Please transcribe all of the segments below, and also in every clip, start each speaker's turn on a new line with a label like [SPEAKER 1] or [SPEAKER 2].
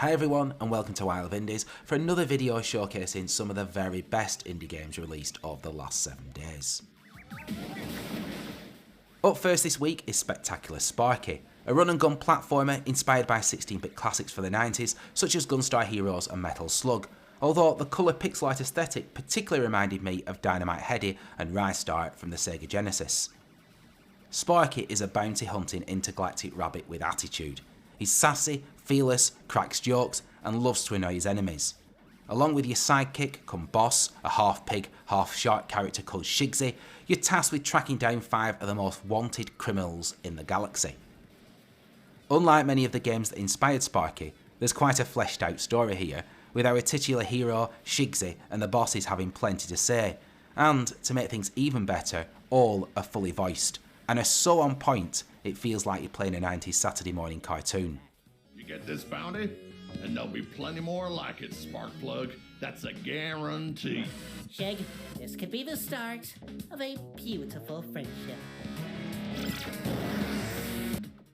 [SPEAKER 1] Hi everyone and welcome to Isle of Indies for another video showcasing some of the very best indie games released over the last 7 days. Up first this week is Spectacular Sparky, a run and gun platformer inspired by 16-bit classics for the 90s such as Gunstar Heroes and Metal Slug, although the colour pixel art aesthetic particularly reminded me of Dynamite Headdy and Ristar from the Sega Genesis. Sparky is a bounty hunting intergalactic rabbit with attitude. He's sassy, fearless, cracks jokes and loves to annoy his enemies. Along with your sidekick come Boss, a half pig, half shark character called Shigsy, you're tasked with tracking down 5 of the most wanted criminals in the galaxy. Unlike many of the games that inspired Sparky, there's quite a fleshed out story here, with our titular hero, Shigsy, and the bosses having plenty to say. And, to make things even better, all are fully voiced, and are so on point it feels like you're playing a 90s Saturday morning cartoon.
[SPEAKER 2] You get this bounty, and there'll be plenty more like it, Sparkplug. That's a guarantee.
[SPEAKER 3] Shig, this could be the start of a beautiful friendship.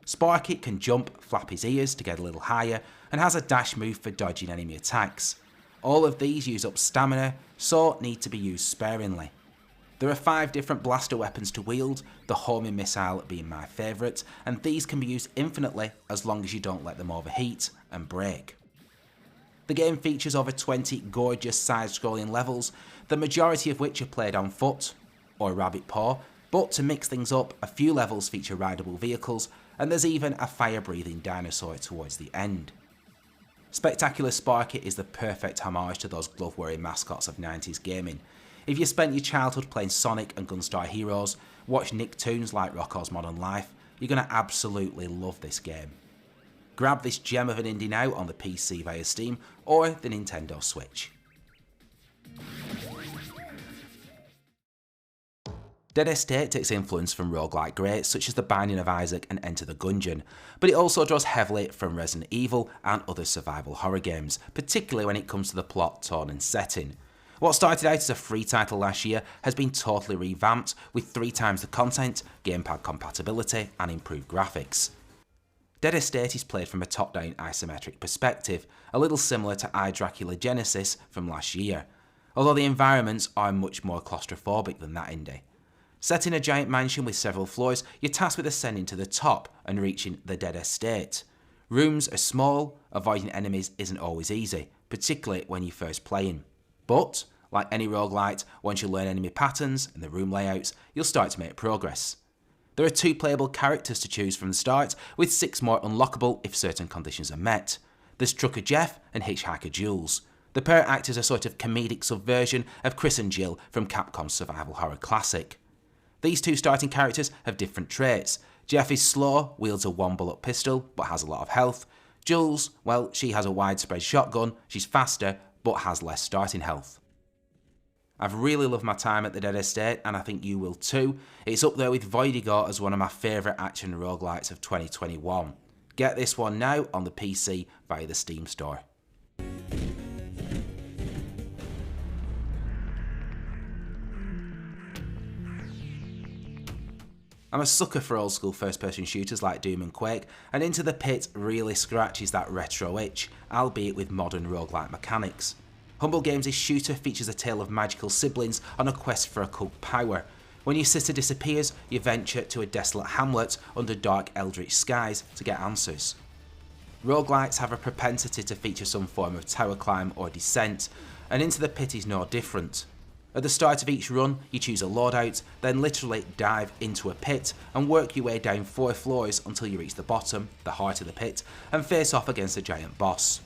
[SPEAKER 1] Sparky can jump, flap his ears to get a little higher, and has a dash move for dodging enemy attacks. All of these use up stamina, so need to be used sparingly. There are 5 different blaster weapons to wield, the homing missile being my favourite, and these can be used infinitely as long as you don't let them overheat and break. The game features over 20 gorgeous side-scrolling levels, the majority of which are played on foot, or rabbit paw, but to mix things up, a few levels feature rideable vehicles, and there's even a fire-breathing dinosaur towards the end. Spectacular Sparky is the perfect homage to those glove-wearing mascots of 90s gaming. If you spent your childhood playing Sonic and Gunstar Heroes, watched Nicktoons like Rocko's Modern Life, you're going to absolutely love this game. Grab this gem of an indie now on the PC via Steam or the Nintendo Switch. Dead Estate takes influence from roguelite greats such as The Binding of Isaac and Enter the Gungeon, but it also draws heavily from Resident Evil and other survival horror games, particularly when it comes to the plot, tone and setting. What started out as a free title last year has been totally revamped with 3 times the content, gamepad compatibility and improved graphics. Dead Estate is played from a top-down isometric perspective, a little similar to Sega Genesis from last year, although the environments are much more claustrophobic than that indie. Set in a giant mansion with several floors, you're tasked with ascending to the top and reaching the Dead Estate. Rooms are small, avoiding enemies isn't always easy, particularly when you're first playing. But, like any roguelite, once you learn enemy patterns and the room layouts, you'll start to make progress. There are 2 playable characters to choose from the start, with 6 more unlockable if certain conditions are met. There's Trucker Jeff and Hitchhiker Jules. The pair act as a sort of comedic subversion of Chris and Jill from Capcom's survival horror classic. These 2 starting characters have different traits. Jeff is slow, wields a 1-bullet pistol, but has a lot of health. Jules, well, she has a widespread shotgun, she's faster, but has less starting health. I've really loved my time at the Dead Estate and I think you will too. It's up there with Voidigo as one of my favourite action roguelites of 2021. Get this one now on the PC via the Steam store. I'm a sucker for old school first person shooters like Doom and Quake, and Into the Pit really scratches that retro itch, albeit with modern roguelike mechanics. Humble Games' shooter features a tale of magical siblings on a quest for occult power. When your sister disappears, you venture to a desolate hamlet under dark eldritch skies to get answers. Roguelites have a propensity to feature some form of tower climb or descent, and Into the Pit is no different. At the start of each run, you choose a loadout, then literally dive into a pit and work your way down 4 floors until you reach the bottom, the heart of the pit, and face off against a giant boss.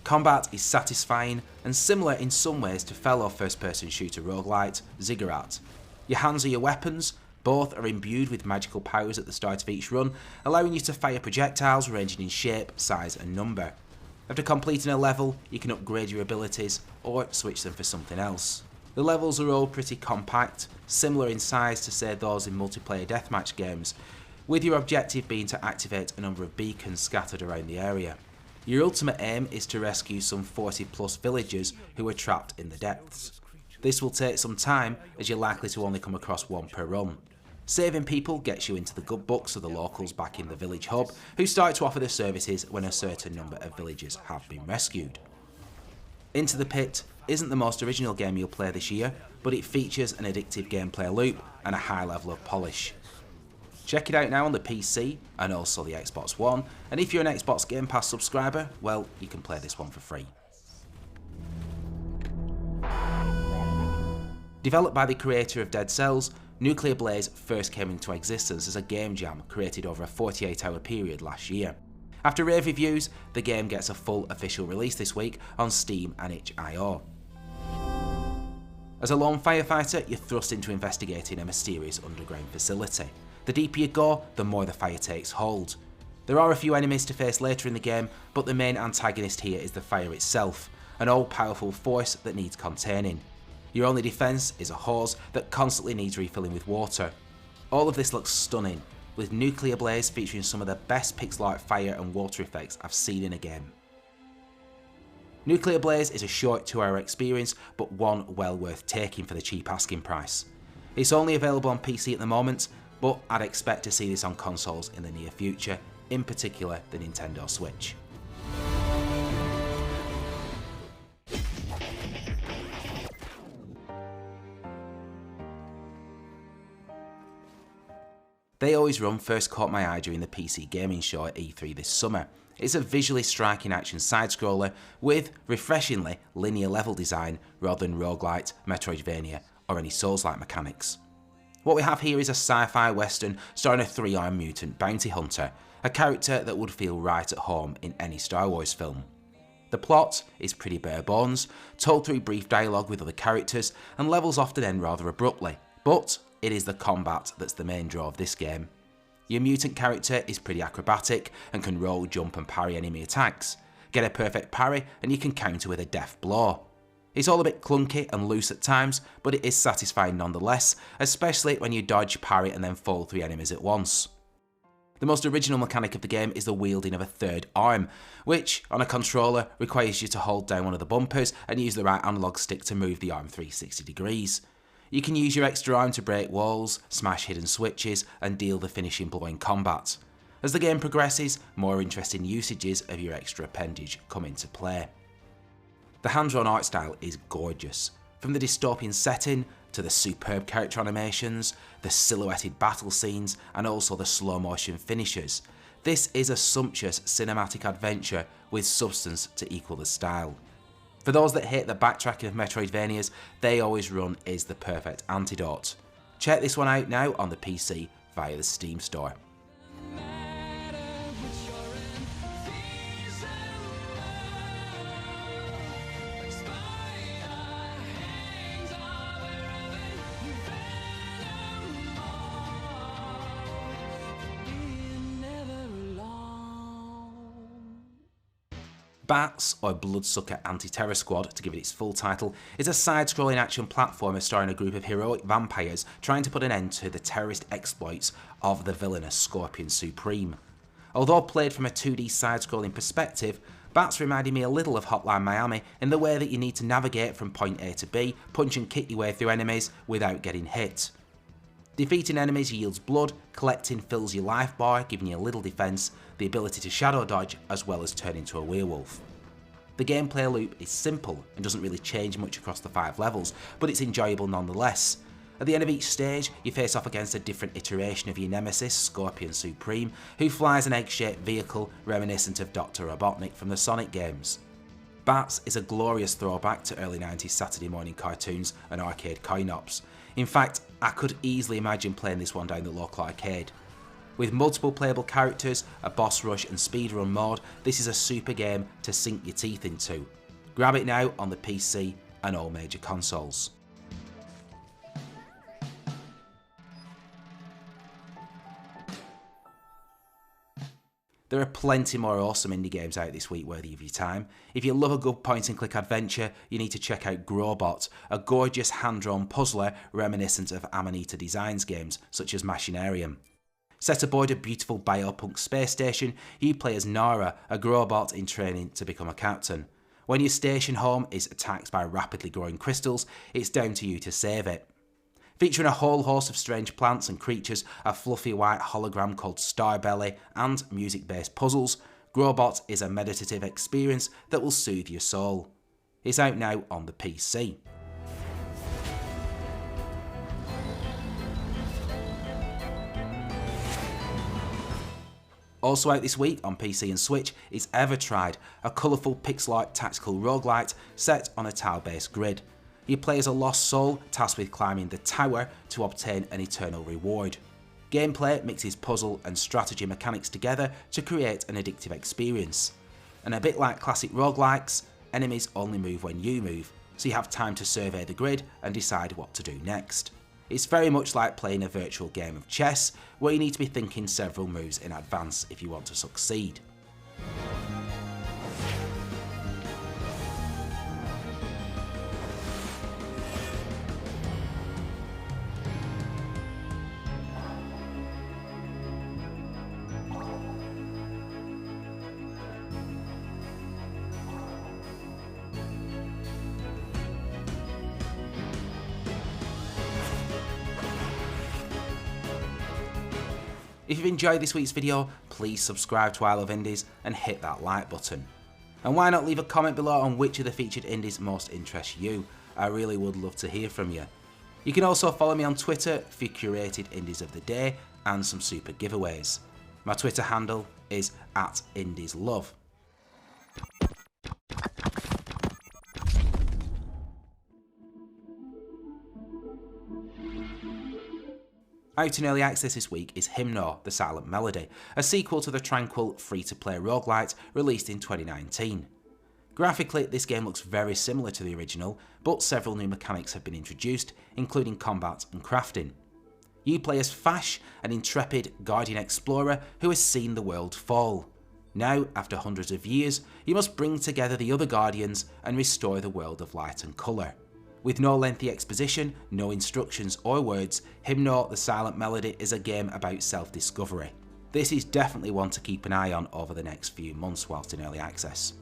[SPEAKER 1] Combat is satisfying and similar in some ways to fellow first-person shooter roguelite, Ziggurat. Your hands are your weapons, both are imbued with magical powers at the start of each run, allowing you to fire projectiles ranging in shape, size and number. After completing a level, you can upgrade your abilities or switch them for something else. The levels are all pretty compact, similar in size to say those in multiplayer deathmatch games, with your objective being to activate a number of beacons scattered around the area. Your ultimate aim is to rescue some 40 plus villagers who are trapped in the depths. This will take some time as you're likely to only come across 1 per run. Saving people gets you into the good books of the locals back in the village hub, who start to offer their services when a certain number of villagers have been rescued. Into the Pit isn't the most original game you'll play this year, but it features an addictive gameplay loop and a high level of polish. Check it out now on the PC and also the Xbox One, and if you're an Xbox Game Pass subscriber, well, you can play this one for free. Developed by the creator of Dead Cells, Nuclear Blaze first came into existence as a game jam created over a 48-hour period last year. After rave reviews, the game gets a full official release this week on Steam and itch.io. As a lone firefighter, you're thrust into investigating a mysterious underground facility. The deeper you go, the more the fire takes hold. There are a few enemies to face later in the game, but the main antagonist here is the fire itself, an all-powerful force that needs containing. Your only defence is a hose that constantly needs refilling with water. All of this looks stunning, with Nuclear Blaze featuring some of the best pixel art fire and water effects I've seen in a game. Nuclear Blaze is a short 2-hour experience, but one well worth taking for the cheap asking price. It's only available on PC at the moment, but I'd expect to see this on consoles in the near future, in particular the Nintendo Switch. They Always Run first caught my eye during the PC gaming show at E3 this summer. It's a visually striking action side-scroller with, refreshingly, linear level design rather than roguelite, Metroidvania or any Souls-like mechanics. What we have here is a sci-fi western starring a 3-armed mutant bounty hunter, a character that would feel right at home in any Star Wars film. The plot is pretty bare bones, told through brief dialogue with other characters, and levels often end rather abruptly, but it is the combat that's the main draw of this game. Your mutant character is pretty acrobatic and can roll, jump and parry enemy attacks. Get a perfect parry and you can counter with a deft blow. It's all a bit clunky and loose at times, but it is satisfying nonetheless, especially when you dodge, parry and then fall through enemies at once. The most original mechanic of the game is the wielding of a third arm, which, on a controller, requires you to hold down one of the bumpers and use the right analog stick to move the arm 360 degrees. You can use your extra arm to break walls, smash hidden switches, and deal the finishing blow in combat. As the game progresses, more interesting usages of your extra appendage come into play. The hand-drawn art style is gorgeous. From the dystopian setting, to the superb character animations, the silhouetted battle scenes, and also the slow-motion finishes. This is a sumptuous cinematic adventure with substance to equal the style. For those that hate the backtracking of Metroidvanias, They Always Run is the perfect antidote. Check this one out now on the PC via the Steam store. Bats, or Bloodsucker Anti-Terror Squad to give it its full title, is a side-scrolling action platformer starring a group of heroic vampires trying to put an end to the terrorist exploits of the villainous Scorpion Supreme. Although played from a 2D side-scrolling perspective, Bats reminded me a little of Hotline Miami in the way that you need to navigate from point A to B, punch and kick your way through enemies without getting hit. Defeating enemies yields blood, collecting fills your life bar, giving you a little defense, the ability to shadow dodge, as well as turn into a werewolf. The gameplay loop is simple and doesn't really change much across the 5 levels, but it's enjoyable nonetheless. At the end of each stage, you face off against a different iteration of your nemesis, Scorpion Supreme, who flies an egg-shaped vehicle reminiscent of Dr. Robotnik from the Sonic games. Bats is a glorious throwback to early 90s Saturday morning cartoons and arcade coin-ops. In fact, I could easily imagine playing this one down the local arcade. With multiple playable characters, a boss rush and speedrun mode, this is a super game to sink your teeth into. Grab it now on the PC and all major consoles. There are plenty more awesome indie games out this week worthy of your time. If you love a good point-and-click adventure, you need to check out Growbot, a gorgeous hand-drawn puzzler reminiscent of Amanita Designs games such as Machinarium. Set aboard a beautiful biopunk space station, you play as Nara, a Growbot in training to become a captain. When your station home is attacked by rapidly growing crystals, it's down to you to save it. Featuring a whole host of strange plants and creatures, a fluffy white hologram called Starbelly, and music-based puzzles, Growbot is a meditative experience that will soothe your soul. It's out now on the PC. Also out this week on PC and Switch is Evertried, a colourful pixel art tactical roguelite set on a tile-based grid. You play as a lost soul tasked with climbing the tower to obtain an eternal reward. Gameplay mixes puzzle and strategy mechanics together to create an addictive experience. And a bit like classic roguelikes, enemies only move when you move, so you have time to survey the grid and decide what to do next. It's very much like playing a virtual game of chess, where you need to be thinking several moves in advance if you want to succeed. If you've enjoyed this week's video, please subscribe to I Love Indies and hit that like button. And why not leave a comment below on which of the featured indies most interest you? I really would love to hear from you. You can also follow me on Twitter for your curated indies of the day and some super giveaways. My Twitter handle is @IndiesLove. Out in early access this week is Himno, the Silent Melody, a sequel to the tranquil, free-to-play roguelite released in 2019. Graphically, this game looks very similar to the original, but several new mechanics have been introduced, including combat and crafting. You play as Fash, an intrepid guardian explorer who has seen the world fall. Now, after hundreds of years, you must bring together the other guardians and restore the world of light and colour. With no lengthy exposition, no instructions or words, Himno the Silent Melody is a game about self-discovery. This is definitely one to keep an eye on over the next few months whilst in early access.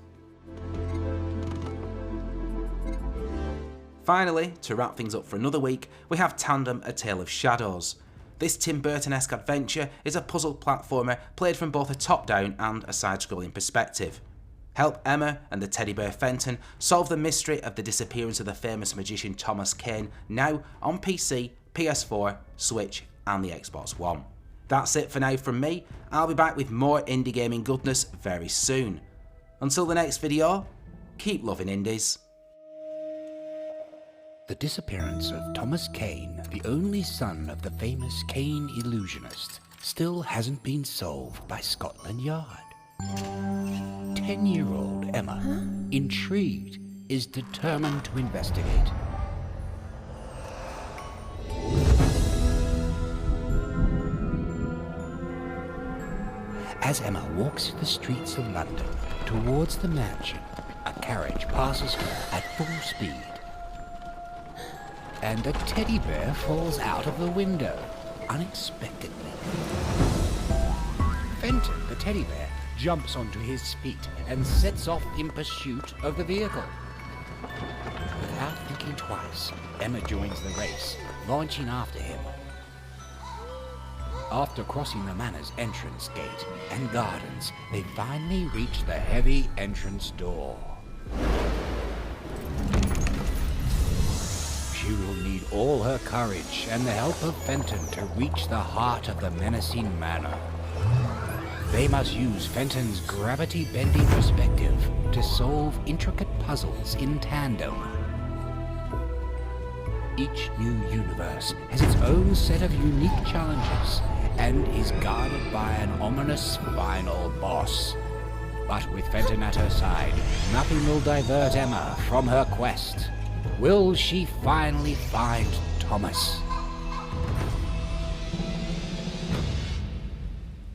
[SPEAKER 1] Finally, to wrap things up for another week, we have Tandem, A Tale of Shadows. This Tim Burton-esque adventure is a puzzle platformer played from both a top-down and a side-scrolling perspective. Help Emma and the teddy bear Fenton solve the mystery of the disappearance of the famous magician Thomas Kane, now on PC, PS4, Switch and the Xbox One. That's it for now from me. I'll be back with more indie gaming goodness very soon. Until the next video, keep loving indies.
[SPEAKER 4] The disappearance of Thomas Kane, the only son of the famous Kane illusionist, still hasn't been solved by Scotland Yard. 10-year-old Emma, intrigued, is determined to investigate. As Emma walks the streets of London towards the mansion, a carriage passes her at full speed. And a teddy bear falls out of the window, unexpectedly. Fenton, the teddy bear, jumps onto his feet and sets off in pursuit of the vehicle. Without thinking twice, Emma joins the race, launching after him. After crossing the manor's entrance gate and gardens, they finally reach the heavy entrance door. She will need all her courage and the help of Fenton to reach the heart of the menacing manor. They must use Fenton's gravity-bending perspective to solve intricate puzzles in tandem. Each new universe has its own set of unique challenges and is guarded by an ominous final boss. But with Fenton at her side, nothing will divert Emma from her quest. Will she finally find Thomas?